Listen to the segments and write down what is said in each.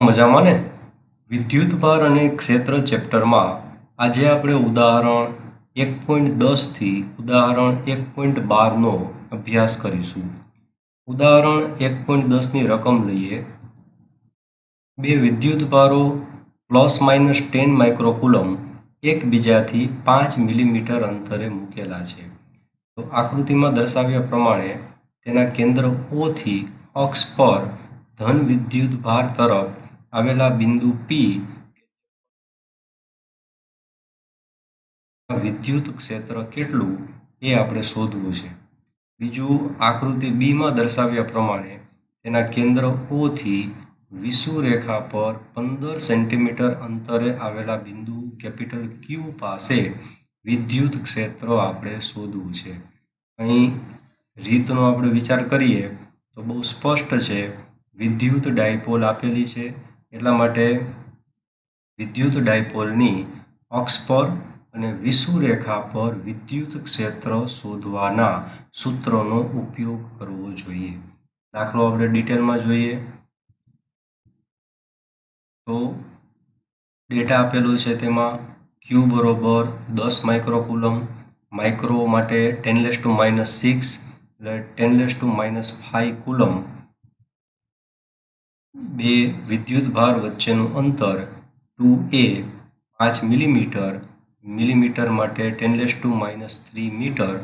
મજામાં ને? વિદ્યુતભાર અને ક્ષેત્ર ચેપ્ટરમાં આજે આપણે ઉદાહરણ 1.10 થી ઉદાહરણ 1.12નો અભ્યાસ કરીશું. ઉદાહરણ 1.10ની રકમ લઈએ. બે વિદ્યુતભારો ±10 માઇક્રોકુલમ એકબીજાથી 5 મિલીમીટર અંતરે મૂકેલા છે. તો આકૃતિમાં દર્શાવ્યા પ્રમાણે તેના કેન્દ્ર O થી અક્ષ પર ધન વિદ્યુતભાર તરફ આવેલા બિંદુ P વિદ્યુત ક્ષેત્ર કેટલું એ આપણે શોધવું છે. બીજું, આકૃતિ બીમાં દર્શાવ્યા પ્રમાણે તેના કેન્દ્ર O થી વિષુવરેખા પર 15 સેન્ટીમીટર અંતરે આવેલા બિંદુ કેપિટલ Q પાસે વિદ્યુત ક્ષેત્ર આપણે શોધવું છે. અહીં રીતનો આપણે વિચાર કરીએ તો બહુ સ્પષ્ટ છે. વિદ્યુત ડાયપોલ આપેલી છે, એટલા માટે વિદ્યુત ડાયપોલની અક્ષ પર અને વિષુવરેખા પર વિદ્યુત ક્ષેત્ર શોધવાના સૂત્રનો ઉપયોગ કરવો જોઈએ. દાખલો આપણે ડિટેલમાં જોઈએ તો ડેટા આપેલો છે. તેમાં Q બરોબર 10 માઇક્રોકુલમ, માઇક્રો માટે 10⁻⁻6 એટલે 10⁻⁵ કુલમ. બે વિદ્યુતભાર વચ્ચેનું અંતર 2a 5 મિલીમીટર, મિલીમીટર માટે 10⁻³ મીટર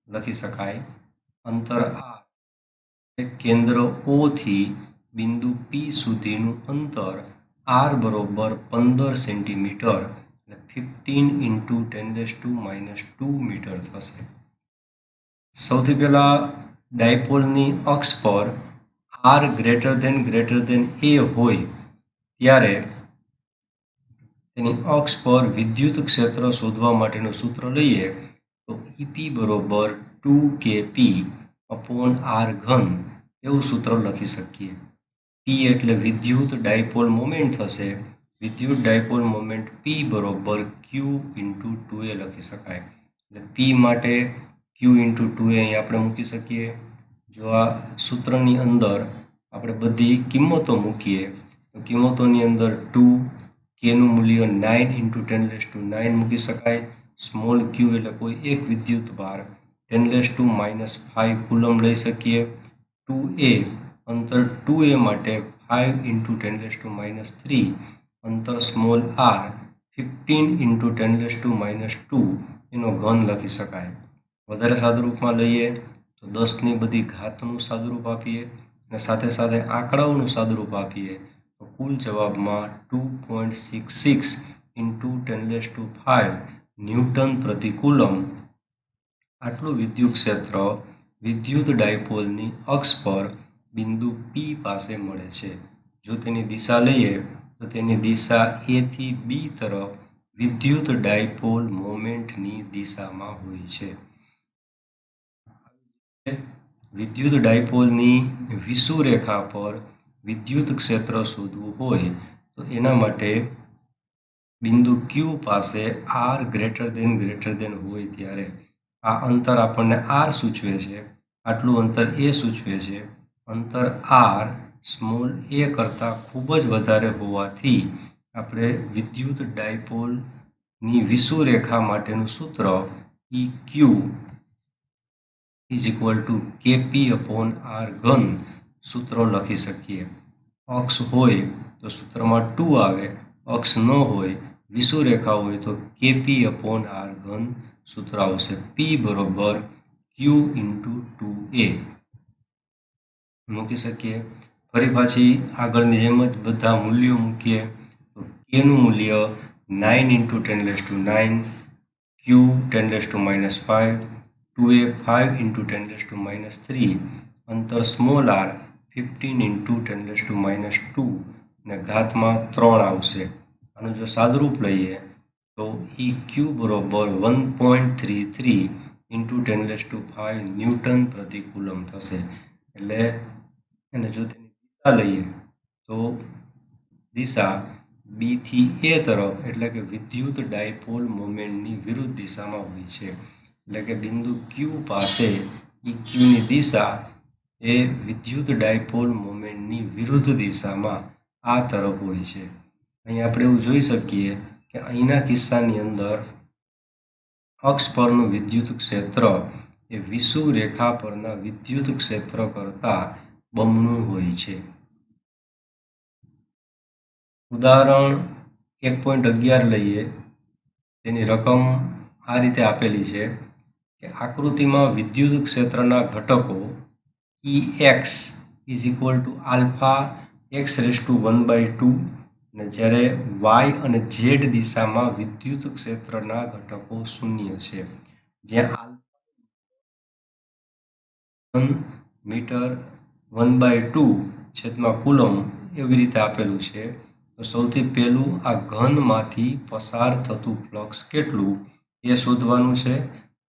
લખી શકાય. અંતર r, કેન્દ્ર O થી બિંદુ P સુધીનું અંતર r બરોબર 15 સેન્ટીમીટર એટલે 15 × 10⁻² મીટર થશે. સૌથી પહેલા ડાયપોલની અક્ષ પર r > a હોય ત્યારે તેની અક્ષ પર વિદ્યુત ક્ષેત્ર શોધવા માટેનું સૂત્ર લઈએ તો EP બરોબર 2kp/r3 એવું સૂત્ર લખી શકીએ. P એટલે વિદ્યુત ડાયપોલ મોમેન્ટ થશે. વિદ્યુત ડાયપોલ મોમેન્ટ P બરોબર Q × 2a લખી શકાય. એટલે P માટે Q × 2a અહીં આપણે મૂકી શકીએ. જો આ સૂત્રની અંદર આપણે બધી કિંમતો મૂકીએ તો કિંમતોની અંદર 2, Kનું મૂલ્ય 9 × 10⁹ મૂકી શકાય. સ્મોલ q એટલે કોઈ એક વિદ્યુતભાર 10⁻⁵ કુલમ લઈ શકીએ. 2a અંતર 2a માટે 5 × 10⁻³ અંતર સ્મોલ r 15 × 10⁻² એનો ઘન લખી શકાય. વધારે સાદુરૂપમાં લઈએ તો 10ની બધી ઘાતનું સાદુરૂપ આપીએ અને સાથે સાથે આંકડાઓનું સાદુરૂપ આપીએ તો કુલ જવાબમાં 2.66 × 10⁵ ન્યૂટન પ્રતિ કુલમ આટલું વિદ્યુત ક્ષેત્ર વિદ્યુત ડાયપોલની અક્ષ પર બિંદુ P પાસે મળે છે. જો તેની દિશા લઈએ તો તેની દિશા A થી B તરફ વિદ્યુત ડાયપોલ મોમેન્ટની દિશામાં હોય છે. વિદ્યુત ડાયપોલની વિષુવરેખા પર વિદ્યુત ક્ષેત્ર શોધવું હોય તો એના માટે બિંદુ Q પાસે r > હોય ત્યારે આ અંતર આપણને r સૂચવે છે, આટલું અંતર a સૂચવે છે. અંતર r સ્મોલ a કરતાં ખૂબ જ વધારે હોવાથી આપણે વિદ્યુત ડાયપોલની વિષુવરેખા માટેનું સૂત્ર EQ = kp/r3 સૂત્ર લખી શકીએ. અક્ષ હોય તો સૂત્રમાં 2 આવે, અક્ષ ન હોય વિષુવરેખા હોય તો kp/r3 સૂત્ર આવશે. P બરોબર Q × 2a મૂકી શકીએ. ફરી પાછી આગળની જેમ જ બધા મૂલ્યો મૂકીએ તો Kનું મૂલ્ય 9 × 10⁹, Q 10⁻⁵, 2a 5 × 10⁻³ અંતર સ્મોલ r 15 × 10⁻² અને ઘાતમાં 3 આવશે. આનું જો સાદુરૂપ લઈએ તો EQ બરોબર 1.33 × 10⁵ ન્યૂટન પ્રતિ કુલમ થશે. એટલે અને જો તેની દિશા લઈએ તો દિશા B થી A તરફ એટલે કે વિદ્યુત ડાયપોલ મોમેન્ટની વિરુદ્ધ દિશામાં હોય છે. એટલે કે બિંદુ Q પાસે EQની દિશા એ વિદ્યુત ડાયપોલ મોમેન્ટની વિરુદ્ધ દિશામાં આ તરફ હોય છે। અહીં આપણે એવું જોઈ શકીએ કે અહીંના કિસ્સાની અંદર અક્ષ પરનું વિદ્યુત ક્ષેત્ર એ વિષુવરેખા પરના વિદ્યુત ક્ષેત્ર કરતાં બમણું હોય છે। ઉદાહરણ 1.11 લઈએ, તેની રકમ આ રીતે આપેલી છે કે આકૃતિમાં વિદ્યુત ક્ષેત્રના ઘટકો EX is equal to alpha x⁻² અને જ્યારે y અને z દિશામાં વિદ્યુત ક્ષેત્રના ઘટકો શૂન્ય છે, જ્યાં મીટર 1/2 છેદમાં કુલમ એવી રીતે આપેલું છે। તો સૌથી પહેલું આ ઘનમાંથી પસાર થતું ફ્લક્સ કેટલું એ શોધવાનું છે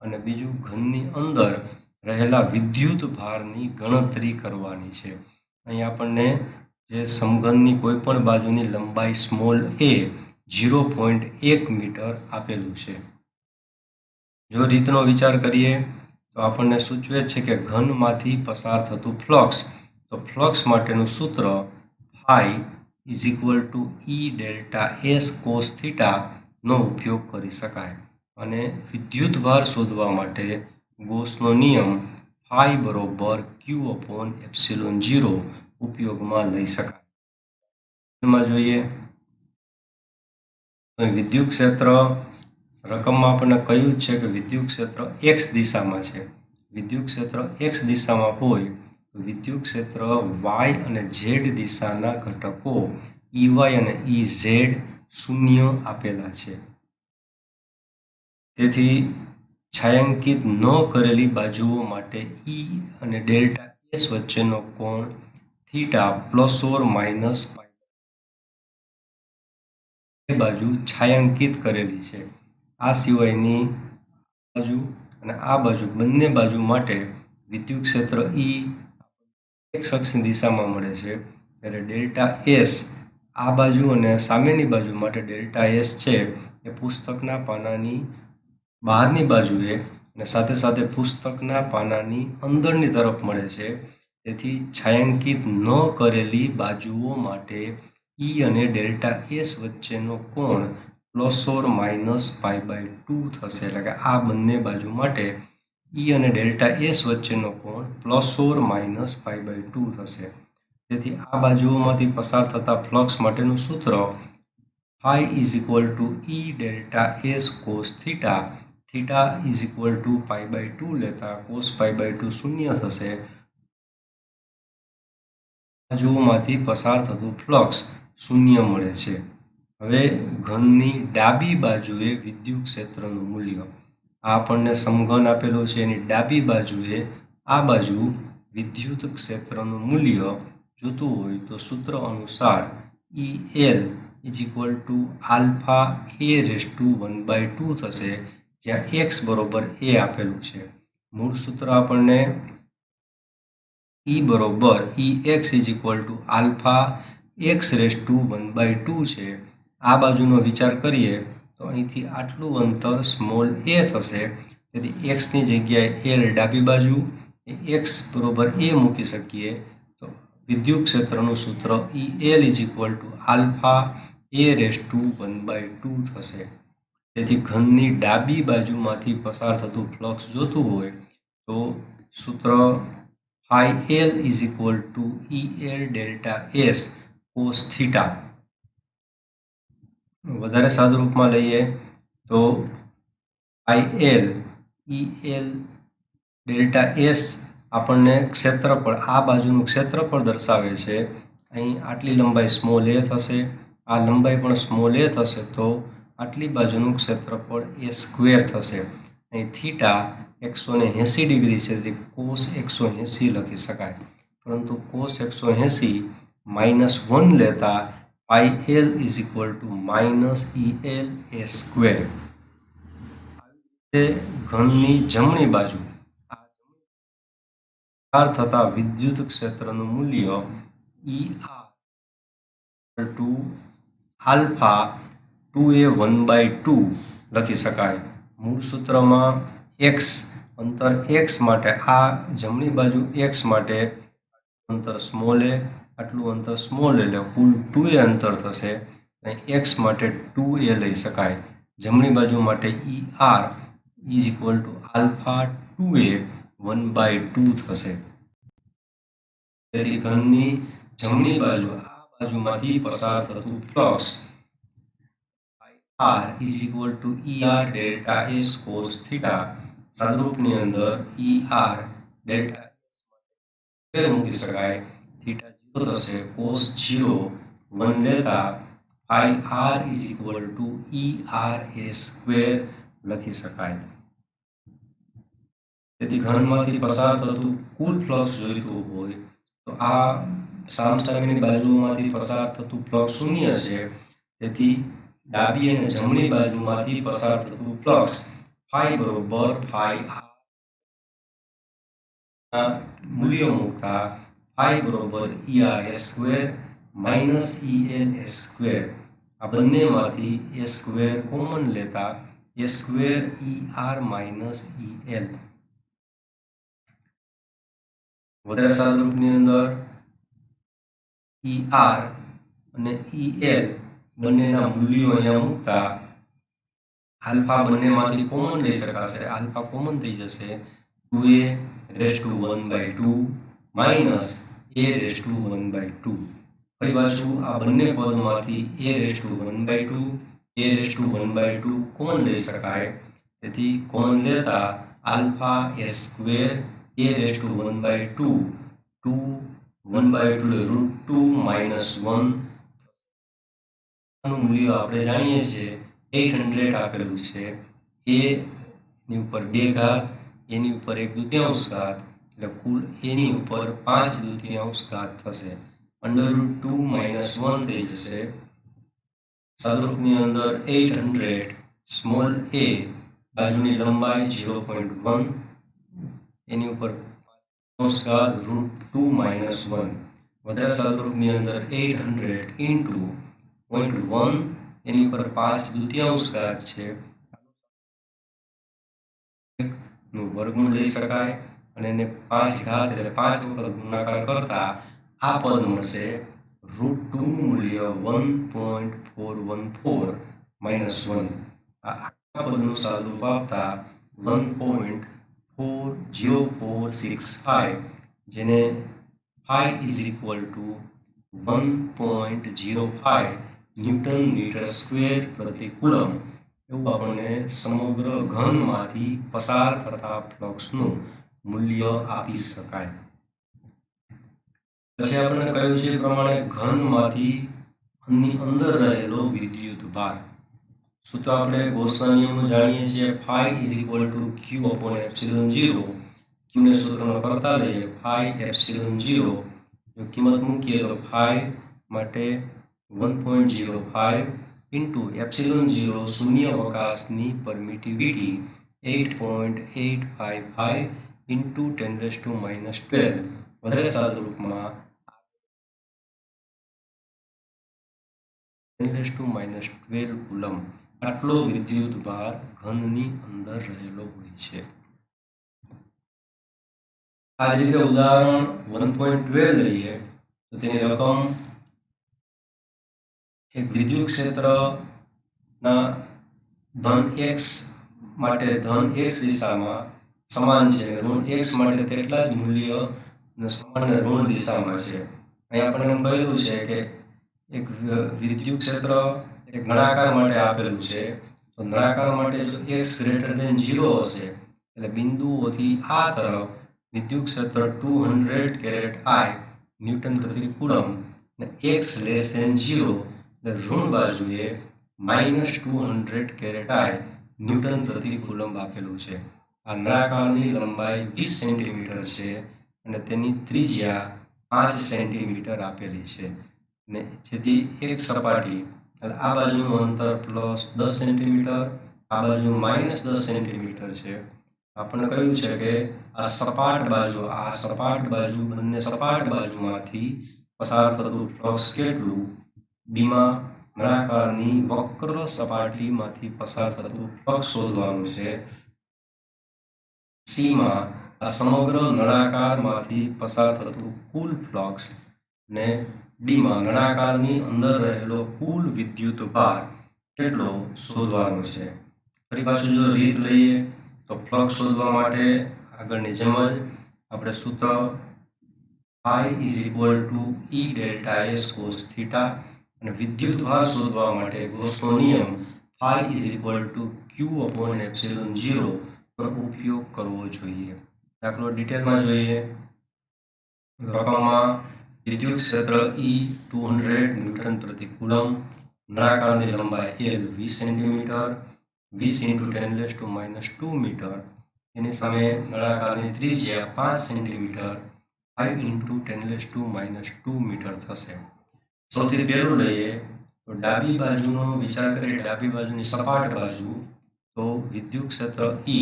અને બીજું ઘનની અંદર રહેલા વિદ્યુત ભારની ગણતરી કરવાની છે। અહીં આપણને જે સમઘનની કોઈ પણ બાજુની લંબાઈ સ્મોલ a 0.1 મીટર આપેલું છે। જો રીતનો વિચાર કરીએ તો આપણને સૂચવે છે કે ઘનમાંથી પસાર થતું ફ્લક્સ, તો ફ્લક્સ માટેનું સૂત્ર phi is equal to E∆S cos theta નો ઉપયોગ કરી શકાય અને વિદ્યુતભાર શોધવા માટે ગોસનો નિયમ ફાઈ બરોબર Q/ε0 ઉપયોગમાં લઈ શકાય। એમાં જોઈએ તો વિદ્યુત ક્ષેત્ર રકમમાં આપણને કહ્યું છે કે વિદ્યુત ક્ષેત્ર x દિશામાં છે। વિદ્યુત ક્ષેત્ર x દિશામાં હોય તો વિદ્યુત ક્ષેત્ર y અને z દિશાના ઘટકો EY અને EZ શૂન્ય આપેલા છે। તેથી છાयांकित ન કરેલી બાજુઓ માટે E અને ∆S વચ્ચેનો કોણ થીટા ±π બાજુ છાयांकित કરેલી છે। આ સિવાયની બાજુ અને આ બાજુ બંને બાજુ માટે વિદ્યુત ક્ષેત્ર E x અક્ષની દિશામાં મળે છે, ત્યારે ∆S આ બાજુ અને સામેની બાજુ માટે ∆S છે એ પુસ્તકના પાનાની બહારની બાજુએ અને સાથે સાથે પુસ્તકના પાનાની અંદરની તરફ મળે છે। તેથી છાयांकित ન કરેલી બાજુઓ માટે E અને ∆S વચ્ચેનો કોણ ±π/2 થશે, એટલે કે આ બંને બાજુ માટે E અને ∆S વચ્ચેનો કોણ ±π/2 થશે। તેથી આ બાજુઓમાંથી પસાર થતા ફ્લક્સ માટેનું સૂત્ર phi is equal to E∆S cos theta, theta is equal to π/2 લેતા cos π/2 શૂન્ય થશે। બાજુઓમાંથી પસાર થતું ફ્લક્સ શૂન્ય મળે છે। હવે ઘનની ડાબી બાજુએ વિદ્યુત ક્ષેત્રનું મૂલ્ય, આ આપણને સમઘન આપેલો છે, એની ડાબી બાજુએ આ બાજુ વિદ્યુત ક્ષેત્રનું મૂલ્ય જોતું હોય તો સૂત્ર અનુસાર EL is equal to alpha a⁻² થશે, જ્યાં x બરોબર a આપેલું છે। મૂળ સૂત્ર આપણને E બરોબર EX is equal to alpha x⁻² છે। આ બાજુનો વિચાર કરીએ તો અહીંથી આટલું અંતર સ્મોલ a થશે, તેથી એક્સની જગ્યાએ L ડાબી બાજુ x બરોબર a મૂકી શકીએ તો વિદ્યુત ક્ષેત્રનું સૂત્ર EL is equal to alpha a⁻² થશે। તેથી ઘનની ડાબી બાજુમાંથી પસાર થતું ફ્લક્સ જોતું હોય તો સૂત્ર phi L is equal to EL∆S cos theta. વધારે સાદું રૂપમાં લઈએ તો ફાઈ L EL∆S આપણને ક્ષેત્રફળ, આ બાજુનું ક્ષેત્રફળ દર્શાવે છે। અહીં આટલી લંબાઈ સ્મોલ a થશે, આ લંબાઈ પણ સ્મોલ a થશે, તો આટલી બાજુનું ક્ષેત્રફળ a² થશે। અહીં થીટા 180 ડિગ્રી છે, તેથી cos 180 લખી શકાય, પરંતુ cos 180 -1 લેતા phi L is equal to -EL_a²। ઘનની જમણી બાજુ પસાર થતા વિદ્યુત ક્ષેત્રનું મૂલ્ય ER ટુ આલ્ફા 2a1/2 લખી શકાય। મૂળ સૂત્રમાં x અંતર x માટે, આ જમણી બાજુ x માટે અંતર સ્મોલ a, આટલું અંતર સ્મોલ એટલે કુલ 2a અંતર થશે અને x માટે 2a લઈ શકાય. જમણી બાજુ માટે ER is equal to alpha 2a 1/2 થશે. તેથી ઘનની જમણી બાજુ આ બાજુમાંથી પસાર થતું flux R is equal to ER delta S cos theta. સાદુરૂપની અંદર ER ડેલ્ટા S મૂકી શકાય. થીટા 0 થશે. cos 0 1 લેતા phi R is equal two ERA square લખી શકાય. તેથી ઘનમાંથી પસાર થતું કુલ ફ્લક્સ જોઈતું હોય તો આ સામસામેની બાજુઓમાંથી પસાર થતું ફ્લક્સ શૂન્ય છે. તેથી ડાબી અને જમણી બાજુમાંથી પસાર થતું ફ્લક્સ phi બરોબર phi R ના મૂલ્યો મૂકતા phi બરોબર ERA square minus ELA square. આ બંનેમાંથી a સ્ક્વેર કોમન લેતા a square ER minus EL. વધારે સાદુરૂપની અંદર ER અને EL બંનેના મૂલ્યો અહીંયા મૂકતા આલ્ફા બંનેમાંથી કોમન લઈ શકાશે. આલ્ફા કોમન થઈ જશે. 2a raise to 1/2 minus a raise to 1/2. ફરી પાછું આ બંને પદમાંથી a raise to 1/2 a raise to 1/2 common લઈ શકાય. તેથી કોમન લેતા alpha a square a raise to 1/2 1/2 √2 minus 1 નું મૂલ્ય આપણે જાણીએ છીએ 800 આપેલું છે. a ની ઉપર 2 ઘાત a ની ઉપર 1/2 ઘાત એટલે કુલ a ની ઉપર 5/2 ઘાત થશે. √2 માઇનસ 1 થઈ જશે. સાદુરૂપની અંદર 800 સ્મોલ a બાજુની લંબાઈ 0.1 એની ઉપર ઘાત √2 માઇનસ 1. વધારે સાદુરૂપની અંદર 800 ઇન્ટુ 0.1 એની ઉપર 5/2 ઘાત છે નું વર્ગમૂળ લઈ શકાય અને એને 5 ઘાત એટલે 5 વખત ગુણાકાર કરતા આ પદ મળશે. √2 નું મૂલ્ય 1.414 માઇનસ 1. આ આખા પદનું સાદુરૂપ આપતા 1.40465 જેને phi is equal to 1.05 newton metre square પ્રતિ કુલમ એવું આપણને સમગ્ર ઘનમાંથી પસાર થતા ફ્લક્સનું મૂલ્ય આપી શકાય. પછી આપણે કહ્યું છે એ પ્રમાણે ઘનમાંથી ની અંદર રહેલો વિદ્યુત ભાર. સૂત્ર આપણે ગૌસના નિયમનું જાણીએ છીએ. phi is equal two q upon epsilon 0. q ને સૂત્રમાં કરતા લઈએ phi એપ્સિલોન 0. જો કિંમત મૂકીએ તો phi માટે 1.05 ઇન્ટુ એપ્સિલોન 0 શૂન્ય અવકાશની પરમિટિવિટી 8.855 ઇન્ટુ 10⁻⁻12. વધારે સાદુરૂપમાં 10⁻12 કુલમ આટલો વિદ્યુત ભાર ઘનની અંદર રહેલો હોય છે. આ જ રીતે ઉદાહરણ 1.12 લઈએ તો તેની રકમ એક વિદ્યુત ક્ષેત્રના ધન x માટે ધન x દિશામાં સમાન છે અને ઋણ x માટે તેટલા જ મૂલ્ય સમાન ઋણ દિશામાં છે. અહીં આપણે એમ કહેલું છે કે એક વિદ્યુત ક્ષેત્ર એક નળાકાર માટે આપેલું છે. તો નળાકાર માટે જો x ગ્રેટર ધેન 0 હશે એટલે બિંદુઓથી આ તરફ વિદ્યુત ક્ષેત્ર 200 કેરેટ I ન્યૂટન પ્રતિ કુલમ અને x લેસ ધેન 0 એટલે ઋણ બાજુએ -200 કેરેટ I ન્યૂટન પ્રતિ કુલમ આપેલું છે. આ નળાકારની લંબાઈ 20 સેન્ટીમીટર છે અને તેની ત્રિજ્યા 5 સેન્ટીમીટર આપેલી છે. ને જેથી એક સપાટી એટલે આ બાજુનું અંતર +10 સેન્ટીમીટર આ બાજુ -10 સેન્ટીમીટર છે. આપણને કહ્યું છે કે આ સપાટ બાજુ બંને સપાટ બાજુમાંથી પસાર થતું ફ્લક્સ કેટલું બીમાં નળાકારની વક્ર સપાટીમાંથી પસાર થતું ફ્લક્સ શોધવાનું છે. સીમાં આ સમગ્ર નળાકારમાંથી પસાર થતું કુલ ફ્લક્સ ને ડીમાં નળાકારની અંદર રહેલો કુલ વિદ્યુત ભાર કેટલો શોધવાનો છે। ફરી પાછું જો રીત લઈએ તો ફ્લક્સ શોધવા માટે આગળની જેમ જ આપણે સૂત્ર I is equal to E delta S cos theta અને વિદ્યુત ભાર શોધવા માટે ગૌસનો નિયમ phi is equal to Q upon epsilon 0 નો ઉપયોગ કરવો જોઈએ। દાખલો ડિટેલમાં જોઈએ। રકમમાં વિદ્યુત ક્ષેત્ર E 200 ન્યૂટન પ્રતિ કુલમ, નળાકારની લંબાઈ L 20 સેન્ટીમીટર, 20 × 10⁻² મીટર, એની સામે નળાકારની ત્રિજ્યા 5 સેન્ટીમીટર, 5 × 10⁻² મીટર થશે। સૌથી પહેલું લઈએ તો ડાબી બાજુનો વિચાર કરીએ, ડાબી બાજુની સપાટ બાજુ, તો વિદ્યુત ક્ષેત્ર E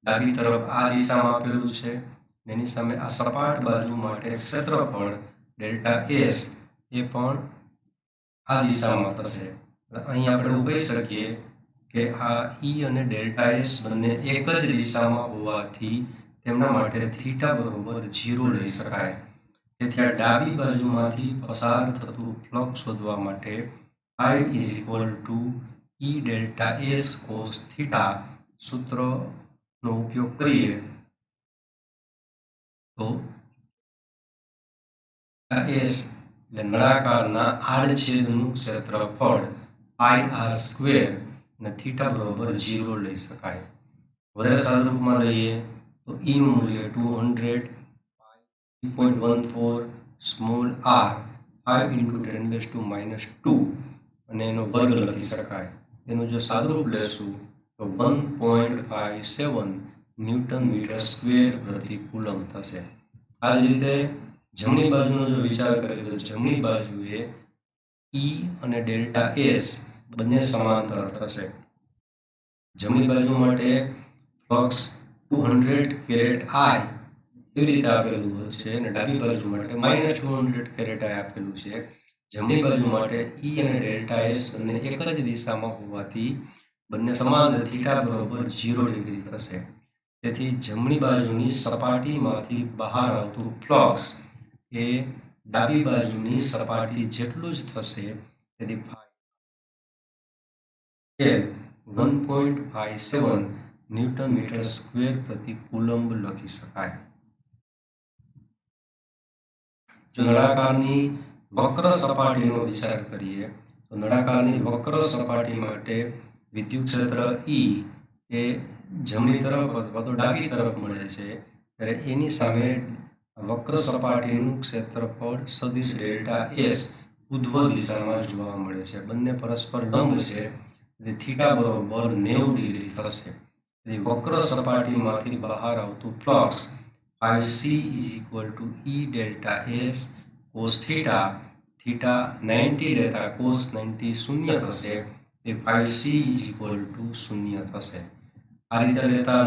ડાબી તરફ આ દિશામાં આપેલું છે, એની સામે આ સપાટ બાજુ માટે ક્ષેત્રફળ ડેલ્ટા S એ પણ આ દિશામાં થશે। અહીં આપણે એવું કહી શકીએ કે આ E અને ડેલ્ટા S બંને એક જ દિશામાં હોવાથી તેમના માટે થીટા બરોબર 0 લઈ શકાય। તેથી આ ડાબી બાજુમાંથી પસાર થતું ફ્લક્સ શોધવા માટે I is equal to E delta S cos theta સૂત્રનો ઉપયોગ કરીએ તો S એટલે નળાકારના આડછેદનું ક્ષેત્રફળ πr² અને થીટા બરોબર 0 લઈ શકાય। વધારે સાદું રૂપમાં લઈએ તો E નું મૂલ્ય 200 3.14 સ્મોલ r 5 × 10⁻² અને એનો વર્ગ લખી શકાય। એનું જો સાદું રૂપ લેશું તો 1.57 ન્યૂટન મીટર સ્ક્વેર પ્રતિ કુલમ થશે। આ જ રીતે જમણી બાજુનો જો વિચાર કરીએ તો જમણી બાજુએ E અને ડેલ્ટા S બંને સમાંતર થશે। જમણી બાજુ માટે ફ્લક્સ 200 કેરેટ I એવી રીતે આપેલું છે અને ડાબી બાજુ માટે -200 કેરેટ I આપેલું છે। જમણી બાજુ માટે E અને ડેલ્ટા S બંને એક જ દિશામાં હોવાથી બંને સમાન થીટા બરોબર 0 ડિગ્રી થશે। તેથી જમણી બાજુની સપાટીમાંથી બહાર આવતું ફ્લક્સ એ ડાબી બાજુની સપાટી જેટલું જ થશે। તેથી L 1.57 ન્યૂટન મીટર સ્ક્વેર પ્રતિ કુલમ્બ લખી શકાય। જો નળાકારની વક્ર સપાટીનો વિચાર કરીએ તો નળાકારની વક્ર સપાટી માટે વિદ્યુત ક્ષેત્ર E એ જમણી તરફ અથવા તો ડાબી તરફ મળે છે, ત્યારે એની સામે વક્ર સપાટીનું ક્ષેત્રફળ સદિશ ડેલ્ટા S ઉધ્વ દિશામાં જોવા મળે છે। બંને પરસ્પર લંબ છે, તેથી થીટા બરોબર 90 ડિગ્રી થશે। તેથી વક્ર સપાટીમાંથી બહાર આવતું flux Φc is equal to E delta S cos theta, theta 90 રહેતા cos 90 શૂન્ય થશે, તે Φc is equal to 0 થશે। આ રીતે રહેતા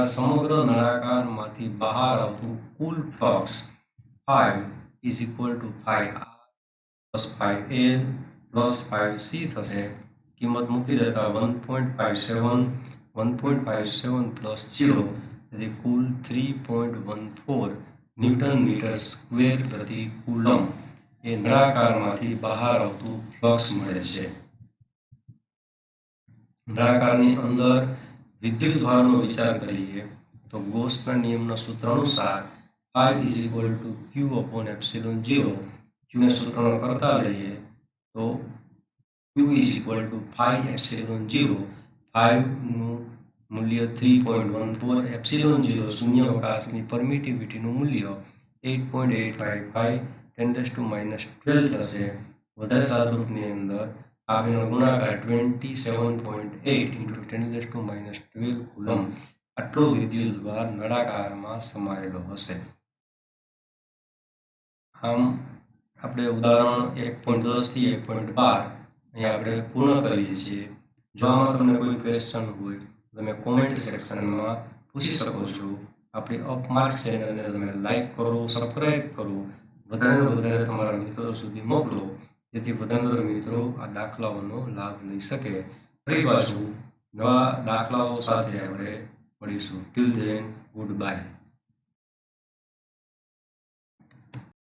સમગ્ર નળાકારમાંથી બહાર આવતું કુલ flux phi is equal to phi r plus phi l plus phi c થશે। કિંમત મૂકી દેતા 1.57 plus 0 તેથી કુલ 3.14 ન્યૂટન મીટર સ્ક્વેર પ્રતિ કુલમ એ નળાકારમાંથી બહાર આવતું ફ્લક્સ મળે છે। નળાકારની અંદર વિદ્યુત ભારનો વિચાર કરીએ તો ગૌસના નિયમના સૂત્ર અનુસાર I is equal to Q upon epsilon 0, Qને સૂત્રનો કરતા લઈએ તો Q is equal to phi epsilon 0, phi નું મૂલ્ય 3.14, epsilon 0 શૂન્યાવકાશની પરમિટિવિટીનું મૂલ્ય 8.855 10⁻12 થશે। વધારે સાદુરૂપની અંદર આ બેનો ગુણાકાર 27.8 × 10⁻12 કુલમ આટલો વિદ્યુત ભાર નળાકારમાં સમાયેલો હશે। આમ આપણે ઉદાહરણ 1.10 થી 1.12 અહીંયા આપણે પૂર્ણ કરીએ છીએ। જો આમાં તમને કોઈ ક્વેશ્ચન હોય તમે કોમેન્ટ સેક્શનમાં પૂછી શકો છો। આપણી અપમાર્ક્સ ચેનલને તમે લાઈક કરો, સબસ્ક્રાઈબ કરો, વધારે તમારા મિત્રો સુધી મોકલો, જેથી વધારે મિત્રો આ દાખલાઓનો લાભ લઈ શકે। ફરી પાછું નવા દાખલાઓ સાથે આપણે મળીશું। Till then, good bye.